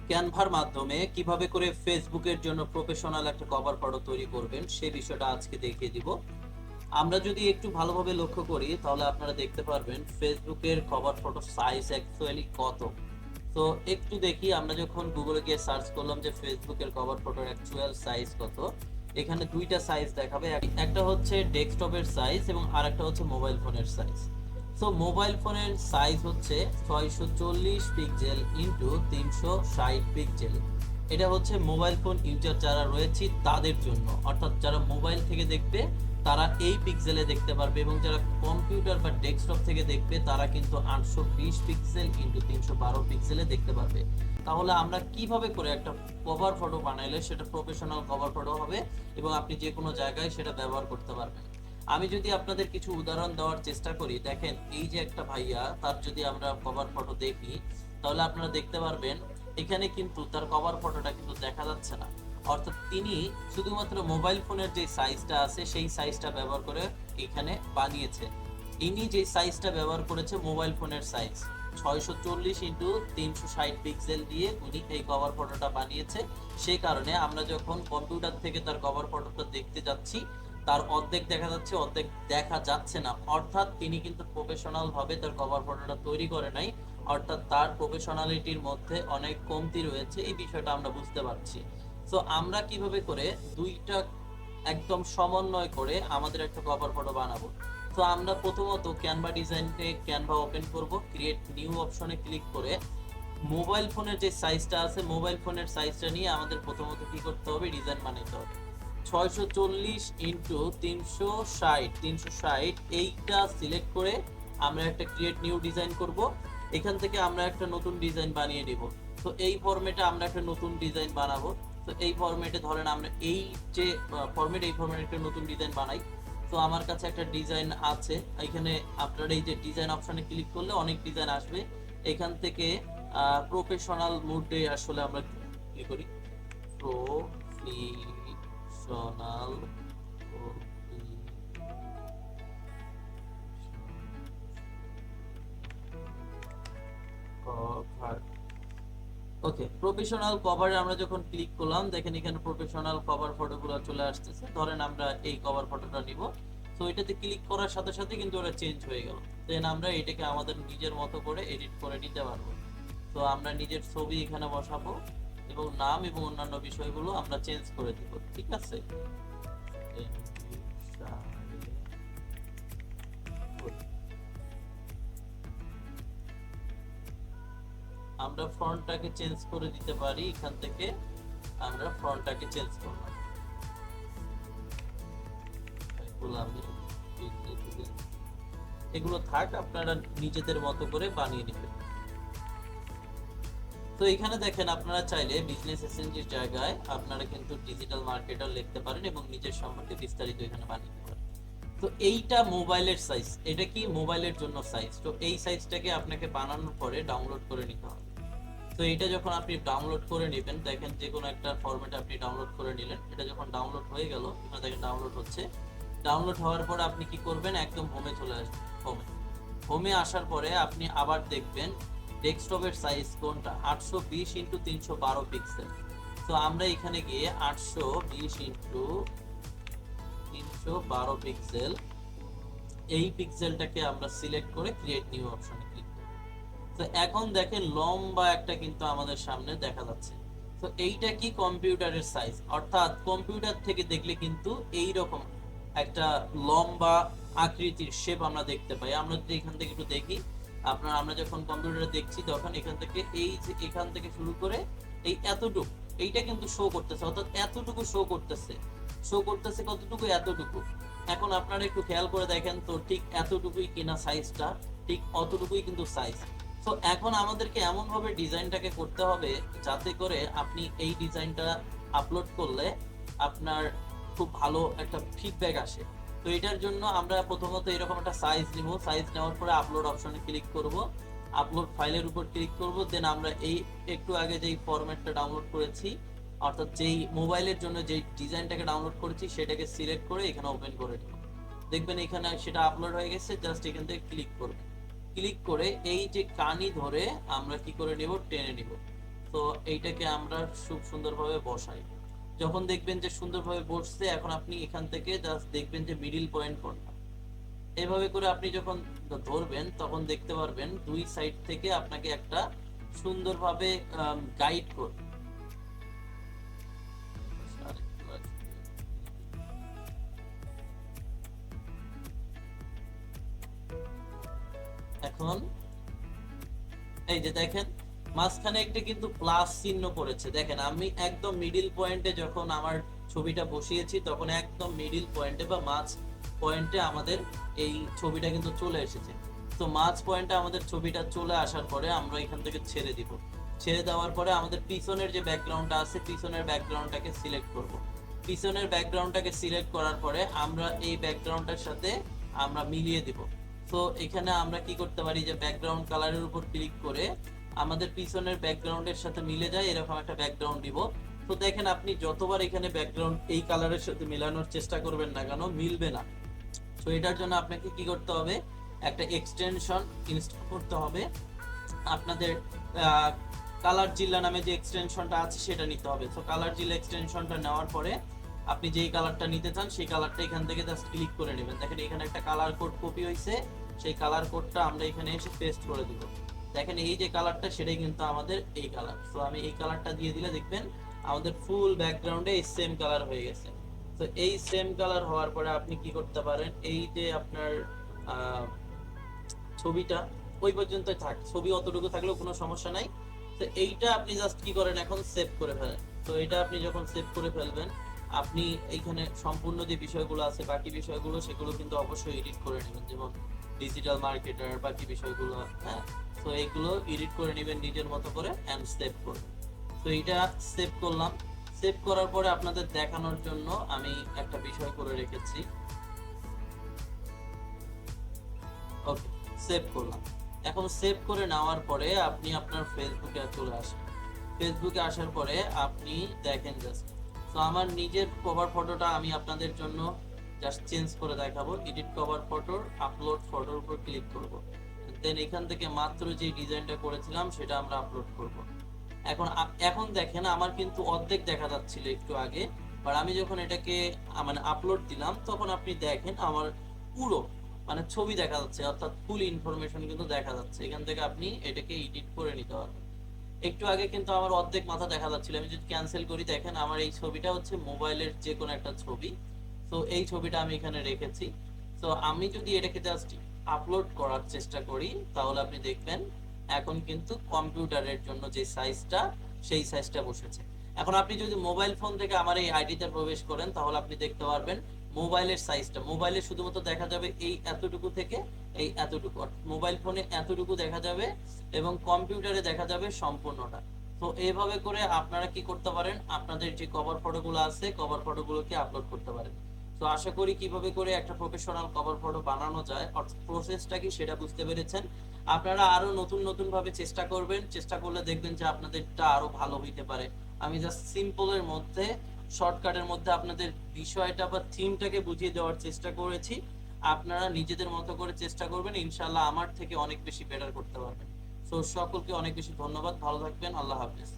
ক্যানভার মাধ্যমে কিভাবে করে ফেসবুকের জন্য প্রফেশনাল একটা কভার ফটো তৈরি করবেন সেই বিষয়টা আজকে দেখিয়ে দিব। আমরা যদি একটু ভালোভাবে লক্ষ্য করি তাহলে আপনারা দেখতে পারবেন ফেসবুকের কভার ফটো সাইজ অ্যাকচুয়ালি কত। তো একটু দেখি, আমরা যখন গুগলে গিয়ে সার্চ করলাম যে ফেসবুকের কভার ফটোর অ্যাকচুয়াল সাইজ কত, এখানে দুইটা সাইজ দেখাবে। একটা হচ্ছে ডেস্কটপের সাইজ এবং আরেকটা হচ্ছে মোবাইল ফোনের সাইজ। সো মোবাইল ফোনের সাইজ হচ্ছে 640 পিক্সেল ইন্টু 360 পিক্সেল। এটা হচ্ছে মোবাইল ফোন ইউজার যারা রয়েছে তাদের জন্য, অর্থাৎ যারা মোবাইল থেকে দেখবে তারা এই পিক্সেলে দেখতে পারবে, এবং যারা কম্পিউটার বা ডেস্কটপ থেকে দেখবে তারা কিন্তু 820 পিক্সেল ইন্টু 312 পিক্সেলে দেখতে পারবে। তাহলে আমরা কিভাবে করে একটা কভার ফটো বানাইলে সেটা প্রফেশনাল কভার ফটো হবে এবং আপনি যে কোনো জায়গায় সেটা ব্যবহার করতে পারবেন। আমি যদি আপনাদের কিছু উদাহরণ দেওয়ার চেষ্টা করি, দেখেন এই যে একটা ভাইয়া, তার যদি আমরা কভার ফটো দেখি তাহলে আপনারা দেখতে পারবেন এখানে কিন্তু তার কভার ফটোটা কিন্তু দেখা যাচ্ছে না। অর্থাৎ তিনি শুধুমাত্র মোবাইল ফোনের যে সাইজটা আছে সেই সাইজটা ব্যবহার করে এখানে বানিয়েছে। ইনি যে সাইজটা ব্যবহার করেছে মোবাইল ফোনের সাইজ 640 ইন্টু 360 পিক্সেল দিয়ে উনি এই কভার ফটোটা বানিয়েছে। সেই কারণে আমরা যখন কম্পিউটার থেকে তার কভার ফটোটা দেখতে যাচ্ছি তার অর্ধেক দেখা যাচ্ছে, অর্ধেক দেখা যাচ্ছে না। অর্থাৎ তিনি কিন্তু প্রফেশনাল ভাবে তার কভার ফটোটা তৈরি করে নাই, অর্থাৎ তার প্রফেশনালিটির মধ্যে অনেক কমতি রয়েছে, এই বিষয়টা আমরা বুঝতে পারছি। সো আমরা কিভাবে করে দুইটা একদম সমন্বয় করে আমাদের একটা কভার ফটো বানাবো। তো আমরা প্রথমত ক্যানভা ডিজাইনকে ক্যানভা ওপেন করব, ক্রিয়েট নিউ অপশনে ক্লিক করে মোবাইল ফোনের যে সাইজটা আছে মোবাইল ফোনের সাইজটা নিয়ে আমাদের প্রথমত কি করতে হবে, ডিজাইন বানাইতে হবে। 640 ইন্টু 360 এইটা সিলেক্ট করে আমরা একটা ক্রিয়েট নিউ ডিজাইন করব। এখান থেকে আমরা একটা নতুন ডিজাইন বানিয়ে নিব। তো এই ফরম্যাটে আমরা একটা নতুন ডিজাইন বানাবো। তো এই ফরম্যাটে ধরেন আমরা এই যে ফরম্যাট, এই ফরম্যাটে একটা নতুন ডিজাইন বানাই। তো আমার কাছে একটা ডিজাইন আছে, এখানে আপনারা এই যে ডিজাইন অপশনে ক্লিক করলে অনেক ডিজাইন আসবে। এখান থেকে প্রফেশনাল মোডে আসলে আমরা কি করি, প্রফেশনাল কভার। ওকে, প্রফেশনাল কভারে আমরা যখন ক্লিক করলাম দেখেন এখানে প্রফেশনাল কভার ফটোগুলো চলে আসতেছে। ধরেন আমরা এই কভার ফটোটা নিব। তো এটাতে ক্লিক করার সাথে সাথে কিন্তু ওটা চেঞ্জ হয়ে গেল। দেন আমরা এটাকে আমাদের নিজের মতো করে এডিট করে নিতে পারবো। তো আমরা নিজের ছবি এখানে বসাবো এবং নাম এবং অন্যান্য বিষয়গুলো আমরা চেঞ্জ করে দিব, ঠিক আছে। আমরা ফন্টটাকে চেঞ্জ করে দিতে পারি, এখান থেকে আমরা ফন্টটাকে চেঞ্জ করলাম। এগুলো থাক, আপনারা নিজেদের মতো করে বানিয়ে নেবেন। তো এখানে দেখেন আপনারা চাইলে বিজনেস এসেঞ্জের জায়গায় আপনারা কিন্তু ডিজিটাল মার্কেটার লিখতে পারেন এবং নিজের সম্পর্কে বিস্তারিত এখানে বানিয়ে নিতে পারেন। তো এইটা মোবাইলের সাইজ, এটা কি মোবাইলের জন্য সাইজ। তো এই সাইজটাকে আপনাকে বানানোর পরে ডাউনলোড করে নিতে হবে। তো এটা যখন আপনি ডাউনলোড করে নেবেন, দেখেন যে কোনো একটা ফরম্যাটে আপনি ডাউনলোড করে নিলেন। এটা যখন ডাউনলোড হয়ে গেল, এখানে দেখেন ডাউনলোড হচ্ছে। ডাউনলোড হওয়ার পর আপনি কি করবেন, একদম হোমে চলে আসবেন। হোমে আসার পরে আপনি আবার দেখবেন ডেস্কটপের সাইজ কোনটা, 820 ইন্টু 312 পিক্সেল। তো আমরা এখানে গিয়ে 820 ইন্টু 312 পিক্সেল, এই পিক্সেলটাকে আমরা সিলেক্ট করে ক্রিয়েট নিউ অপশনে ক্লিক করব। তো এখন দেখেন লম্বা একটা কিন্তু আমাদের সামনে দেখা যাচ্ছে। তো এইটা কি কম্পিউটারের সাইজ, অর্থাৎ কম্পিউটার থেকে দেখলে কিন্তু এই রকম একটা লম্বা আকৃতির শেপ আমরা দেখতে পাই। আমরা যদি এখান থেকে একটু দেখি, আমরা যখন কম্পিউটারে দেখছি তখন এখান থেকে এই যে এখান থেকে শুরু করে এই এতটুকু, এইটা কিন্তু শো করতেছে, অর্থাৎ এতটুকু শো করতেছে কতটুকু, এতটুকু। এখন আপনারা একটু খেয়াল করে দেখেন তো ঠিক এতটুকুই কিনা সাইজটা, ঠিক অতটুকুই কিন্তু সাইজ। তো এখন আমাদেরকে এমন ভাবে ডিজাইনটাকে করতে হবে যাতে করে আপনি এই ডিজাইনটা আপলোড করলে আপনার খুব ভালো একটা ফিডব্যাক আসে। তো এটার জন্য আমরা প্রথমত এরকম একটা সাইজ নিব। সাইজ নেওয়ার পরে আপলোড অপশনে ক্লিক করব, আপলোড ফাইলের উপর ক্লিক করব। দেন আমরা এই একটু আগে যেই ফরম্যাটটা ডাউনলোড করেছি, অর্থাৎ যেই মোবাইলের জন্য যেই ডিজাইনটাকে ডাউনলোড করেছি সেটাকে সিলেক্ট করে এখানে ওপেন করে দেব। দেখবেন এখানে সেটা আপলোড হয়ে গেছে। জাস্ট এখান থেকে ক্লিক করবেন, ক্লিক করে এই যে কানি ধরে আমরা কি করে নেব, টেনে নিব। তো এইটাকে আমরা খুব সুন্দরভাবে বসাই। যখন দেখবেন যে সুন্দরভাবে বসছে, এখন আপনি এখান থেকে জাস্ট দেখবেন যে মিডিল পয়েন্ট কোনটা। এইভাবে করে আপনি যখন ধরবেন তখন দেখতে পারবেন দুই সাইড থেকে আপনাকে একটা সুন্দরভাবে গাইড করবে। এখন এই যে দেখেন মাঝখানে একটা কিন্তু প্লাস চিহ্ন করেছে, দেখেন আমি একদম মিডিল পয়েন্টে যখন আমার ছবিটা বসিয়েছি তখন একদম মিডিল পয়েন্টে বা মাঝ পয়েন্টে আমাদের এই ছবিটা কিন্তু চলে এসেছে। তো মাঝ পয়েন্টে আমাদের ছবিটা চলে আসার পরে আমরা এখান থেকে ছেড়ে দিব। ছেড়ে দেওয়ার পরে আমাদের পিছনের যে ব্যাকগ্রাউন্ডটা আছে পিছনের ব্যাকগ্রাউন্ডটাকে সিলেক্ট করব। পিছনের ব্যাকগ্রাউন্ডটাকে সিলেক্ট করার পরে আমরা এই ব্যাকগ্রাউন্ডটার সাথে আমরা মিলিয়ে দিব। তো এখানে আমরা কি করতে পারি যে ব্যাকগ্রাউন্ড কালারের উপর ক্লিক করে আমাদের পিছনের ব্যাকগ্রাউন্ডের সাথে মিলে যায় এরকম একটা ব্যাকগ্রাউন্ড দিব। তো দেখেন আপনি যতবার এখানে ব্যাকগ্রাউন্ড এই কালারের সাথে মেলানোর চেষ্টা করবেন না কেন, মিলবে না। তো এটার জন্য আপনাকে কি করতে হবে, একটা এক্সটেনশন ইনস্টল করতে হবে। আপনাদের কালার জিল্লা নামে যে এক্সটেনশনটা আছে সেটা নিতে হবে। তো কালার জিল্লা এক্সটেনশনটা নেওয়ার পরে আপনি যেই কালারটা নিতে চান সেই কালারটা এখান থেকে জাস্ট ক্লিক করে নেবেন। দেখেন এখানে একটা কালার কোড কপি হয়েছে, সেই কালার কোডটা আমরা এখানে এসে পেস্ট করে দিব। দেখেন এই যে কালারটা সেটাই কিন্তু আমাদের এই কালার। তো আমি এই কালারটা দিয়ে দিলে দেখবেন আমাদের ফুল ব্যাকগ্রাউন্ডে এই সেম কালার হয়ে গেছে। তো এই সেম কালার হওয়ার পরে আপনি কি করতে পারেন, এই যে আপনার ছবিটা ওই পর্যন্ত থাক, ছবি অতটুকু থাকলেও কোনো সমস্যা নাই। তো এইটা আপনি জাস্ট কি করেন, এখন সেভ করে ফেলেন। তো এটা আপনি যখন সেভ করে ফেলবেন আপনি এইখানে সম্পূর্ণ যে বিষয়গুলো আছে বাকি বিষয়গুলো সেগুলো কিন্তু অবশ্যই এডিট করে নেবেন, যেমন ডিজিটাল মার্কেটার বাকি বিষয়গুলো। হ্যাঁ, তো এইগুলো এডিট করে নেবেন নিজের মতো করে এন্ড সেভ করবেন। তো এটা সেভ করলাম। সেভ করার পরে আপনাদের দেখানোর জন্য আমি একটা বিষয় করে রেখেছি। ওকে, সেভ করলাম। এখন সেভ করে নেওয়ার পরে আপনি আপনার ফেসবুকে চলে আসেন। ফেসবুকে আসার পরে আপনি দেখেন জাস্ট, তো আমার নিজের কভার ফটোটা আমি আপনাদের জন্য জাস্ট চেঞ্জ করে দেখাবো। এডিট কভার ফটোর আপলোড ফটোর উপর ক্লিক করব। দেন এখান থেকে মাত্র যে ডিজাইনটা করেছিলাম সেটা আমরা আপলোড করব। এখন এখন দেখেন আমার কিন্তু অর্ধেক দেখা যাচ্ছিল একটু আগে, আর আমি যখন এটাকে মানে আপলোড দিলাম তখন আপনি দেখেন আমার পুরো মানে ছবি দেখা যাচ্ছে, অর্থাৎ ফুল ইনফরমেশন কিন্তু দেখা যাচ্ছে। এখান থেকে আপনি এটাকে এডিট করে নিতে পারবেন। একটু আগে কিন্তু আমার অর্ধেক মাথা দেখা যাচ্ছিল, আমি যদি ক্যান্সেল করি দেখেন আমার এই ছবিটা হচ্ছে মোবাইলের যে কোনো একটা ছবি। তো এই ছবিটা আমি এখানে রেখেছি। তো আমি যদি এটাকে জাস্ট আপলোড করার চেষ্টা করি তাহলে আপনি দেখবেন এখন কিন্তু কম্পিউটারের জন্য যে সাইজটা সেই সাইজটা বসেছে। এখন আপনি যদি মোবাইল ফোন থেকে আমার এই আইডিতে প্রবেশ করেন তাহলে আপনি দেখতে পারবেন মোবাইলের সাইজটা, মোবাইলে শুধুমাত্র দেখা যাবে এই এতটুকু থেকে এই এতটুকু, মোবাইল ফোনে এতটুকু দেখা যাবে এবং কম্পিউটারে দেখা যাবে সম্পূর্ণটা। তো এইভাবে করে আপনারা কি করতে পারেন, আপনাদের যে কভার ফটোগুলো আছে কভার ফটোগুলোকে আপলোড করতে পারেন। তো আশা করি কিভাবে করে একটা প্রফেশনাল কভার ফটো বানানো যায় অর্থাৎ প্রসেসটা কি সেটা বুঝতে পেরেছেন। আপনারা আরো নতুন নতুন ভাবে চেষ্টা করবেন, চেষ্টা করলে দেখবেন যে আপনাদেরটা আরো ভালো হইতে পারে। আমি জাস্ট সিম্পলের মধ্যে শর্টকাটের মধ্যে আপনাদের বিষয়টা বা থিমটাকে বুঝিয়ে দেওয়ার চেষ্টা করেছি। আপনারা নিজেদের মতো করে চেষ্টা করবেন, ইনশাআল্লাহ আমার থেকে অনেক বেশি বেটার করতে পারবেন। তো সকলকে অনেক বেশি ধন্যবাদ, ভালো থাকবেন, আল্লাহ হাফেজ।